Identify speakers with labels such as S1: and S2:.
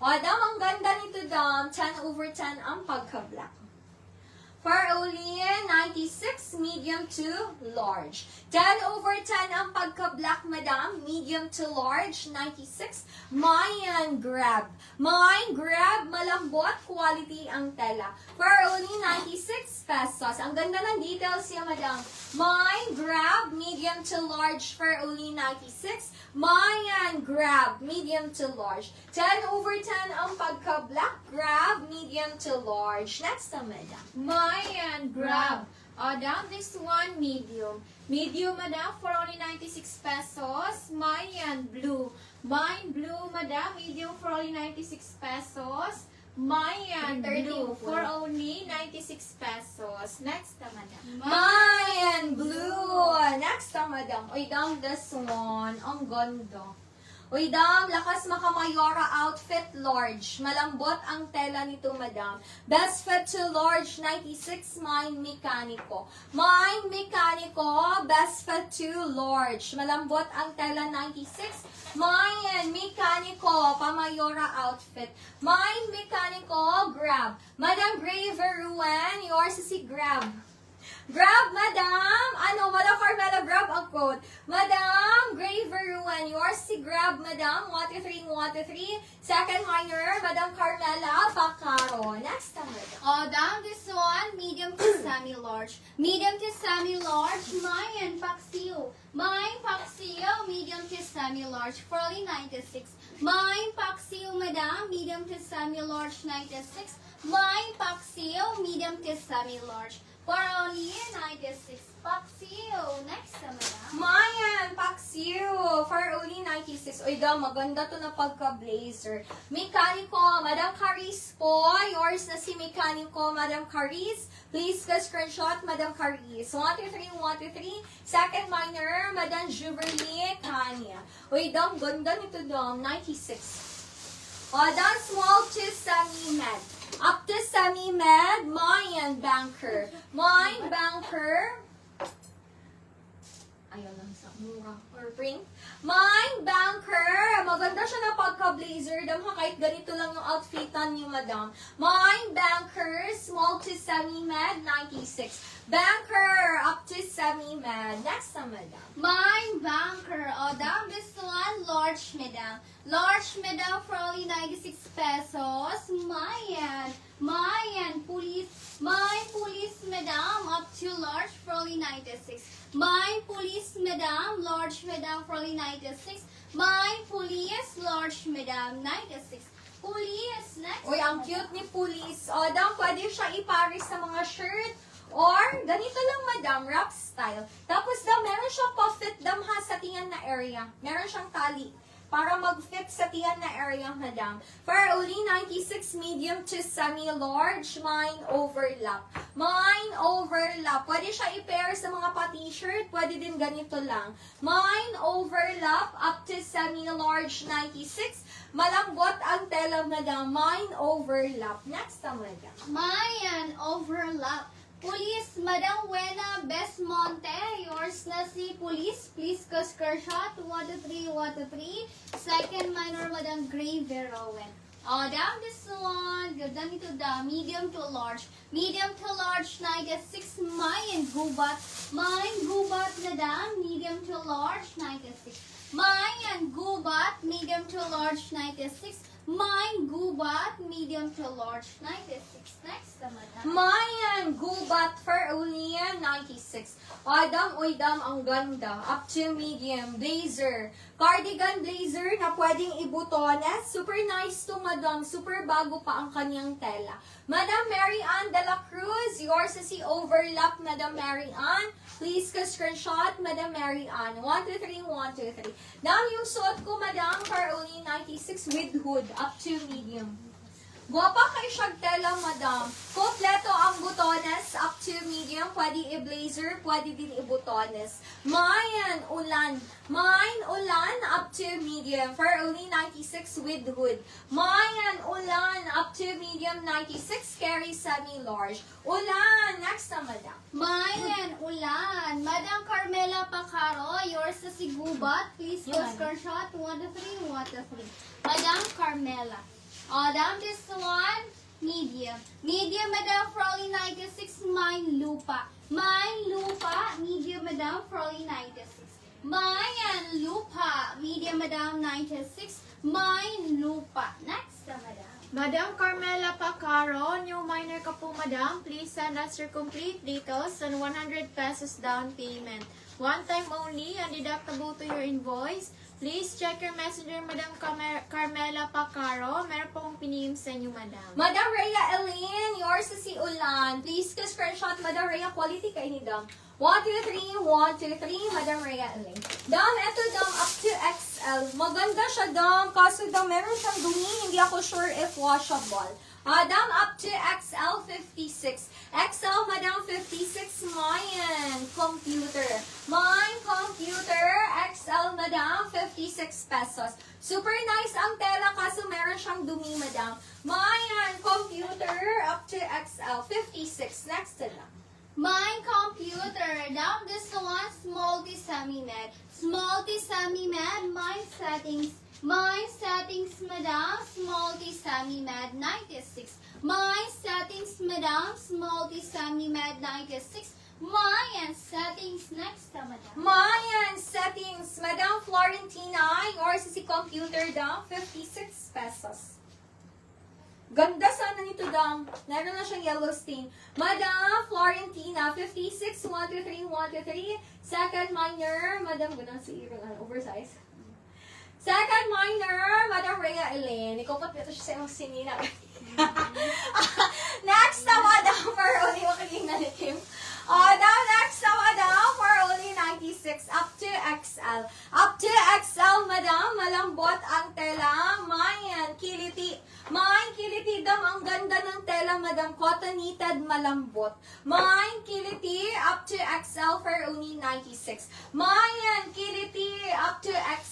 S1: O, Dam, ang ganda nito, Dam. 10/10 ang pagka-black. For only 96, medium to large. 10/10 ang pagka-black, madam. Medium to large, 96. Mayan grab. Mayan grab, malambot, quality ang tela. For only 96 pesos. Ang ganda ng details niya, madam. Mayan grab, medium to large for only 96. Mayan grab, medium to large. 10/10 ang pagka-black grab, medium to large. Next na, madam.
S2: Mayan grab. Down this one, medium. Medium, madam, for only 96 pesos. Mayan blue. Mayan blue, madam, medium for only 96 pesos. Mayan blue for only 96 pesos. Next na, madam.
S1: Mayan blue. Next na, madam. Uy, Dam, this one. Ang ganda. Uy, Dam, lakas makamayora outfit large. Malambot ang tela nito, madam. Best fit to large, 96, Mine Mecanico. Mine Mecanico, best fit to large. Malambot ang tela, 96. Mine Mecanico, pamayora outfit. Mine Mecanico, grab. Madam Gray Veruan, yours is si grab. Grab, madam! Madam Carmela, grab ang code. Madam Gray Veruan, yours si grab, madam. 123. Second minor, Madam Carmela Bacaro. Next time, madam.
S2: Down this one, medium to semi-large. Medium to semi-large, Mayan Paxiu. Mayan Paxiu, medium to semi-large, for only 96. Mayan Paxiu, madam, medium to semi-large, 96. Mayan Paxiu, medium to semi-large. For only 96 Paxiu. Next na, madam.
S1: Mayan Paxiu for only 96. Uy, Dam, maganda to na pagka-blazer. Mecanico, Madam Caris po. Yours na si Mecanico, Madam Caris. Please ka-screenshot, Madam Caris. 123. Second minor, Madam Juberly Kanya. Uy, Dam, ganda nito, Dam. 96. Dam, small to semi-med. Up to semi-med, Mayan Banker. Mayan Banker. Ayaw lang sa mura. Or print. Mayan Banker. Maganda siya na pagka-blazer. Dam, kahit ganito lang yung outfitan niyo, madam. Mayan Banker, small to semi-med, 96. Banker, up to semi-med. Next na, madam.
S2: Mayan Banker. Down this one, large, madam. Large, madam, for only 96 pesos. Mayan Police. Mayan Police, madam, up to large for only 96. Mayan Police, madam, large, madam, for only 96. Mayan Police, large, madam, 96. Police, next.
S1: Uy, ang cute ni Police. Dam, pwede siya iparis sa mga shirt. Or, ganito lang, madam, wrap style. Tapos, Dam, meron siyang pa-fit, Dam, ha, sa tiyan na area. Meron siyang tali para mag-fit sa tiyan na area, madam. For only 96, medium to semi-large, mine overlap. Mine overlap. Pwede siya i-pair sa mga pa-t-shirt. Pwede din ganito lang. Mine overlap up to semi-large, 96. Malambot ang tela, madam. Mine overlap. Next na, madam.
S2: Mayan overlap. Police, Madam Wena Besmonte, yours na si Police. Please ka screenshot, 123. Second minor, Madam Gray Verowen. Down this one, ganda nito da, medium to large. Medium to large, 96. Mayan Gubat. Mayan Gubat, Madam, medium to large, 96. Mayan Gubat, medium to large, 96. Mayan Gubat, medium to large, 96. Next na, madam.
S1: Mayan Gubat for only 96. Dam, uy, Dam, ang ganda. Up to medium. Blazer. Cardigan blazer na pwedeng ibutones. Super nice to, madam. Super bago pa ang kanyang tela. Madam Mary Ann de la Cruz, yours is si overlap, Madam Mary Ann. Please ka screenshot, Madam Mary Ann. 123. Dam, yung suot ko, madam, for only 96 with hood. Up to medium. Guwapa kay siyang tela, madam. Kompleto ang butones, up to medium. Pwede i-blazer, pwede din i-butones. Mayan ulan. Mayan ulan, up to medium. For only 96 with hood. Mayan ulan, up to medium, 96. Carry semi-large. Ulan. Next na, madam.
S2: Mayan ulan. Madam Carmela Pacaro, yours na si Gubat. Please go
S1: Yan.
S2: screenshot, 123. Madam Carmela. Down this one, medium. Medium, Madam, for only 96. Mine lupa. Mine lupa, medium, Madam, for only 96. Mine lupa, medium, Madam, 96. Mine lupa. Next, Madam.
S3: Madam Carmela Pacaro, new minor ka po, Madam. Please send us your complete details and 100 pesos down payment. One time only and deductible to your invoice. Please check your messenger, Madam Carmela Pacaro. Meron po akong pinihim sa inyo, Madam.
S1: Madam Rhea Elaine, yours is si Ulan. Please ka screenshot, Madam Rhea, quality kay ni Dam. 1, 2, 3, 1, 2, 3, Madam Rhea Elaine. Dam, eto Dam, up to XL. Maganda siya, Dam. Kaso Dam, meron siyang dumi. Hindi ako sure if washable. Dam, up to XL 56. XL, Madam, 56. Mine computer. Mine computer. XL, Madam, 56 pesos. Super nice ang tela kaso meron siyang dumi, Madam. Mine computer. Up to XL 56. Next na lang.
S2: Mine computer. Down this one, small to semi-med. Small to semi-med, mine settings. Mine settings, Madam, small to semi-med, 96. Mine settings, Madam, small to semi-med, 96. Mine settings, next, Madam.
S1: Mayan settings. Madam Florentina, yours is si computer, Dam, 56 pesos. Ganda sana nito, Dam. Meron na siyang yellow stain. Madam Florentina, 56, 1, 2, 3, 1, 2, 3. Second minor, Madam, ganda si oversize. Second minor, Madam Rhea Elaine. Ikaw pa ito siya sa iyong sinina. Next na, Madam, for only makiling nalikim. Now, next na, Madam, for only 96. Up to XL. Up to XL, Madam. Malambot ang tela. Mayan, kiliti. Mayan, kiliti, Dam. Ang ganda ng tela, Madam. Cottonited, malambot. Mayan, kiliti. Up to XL for only 96. Mayan, kiliti. Up to XL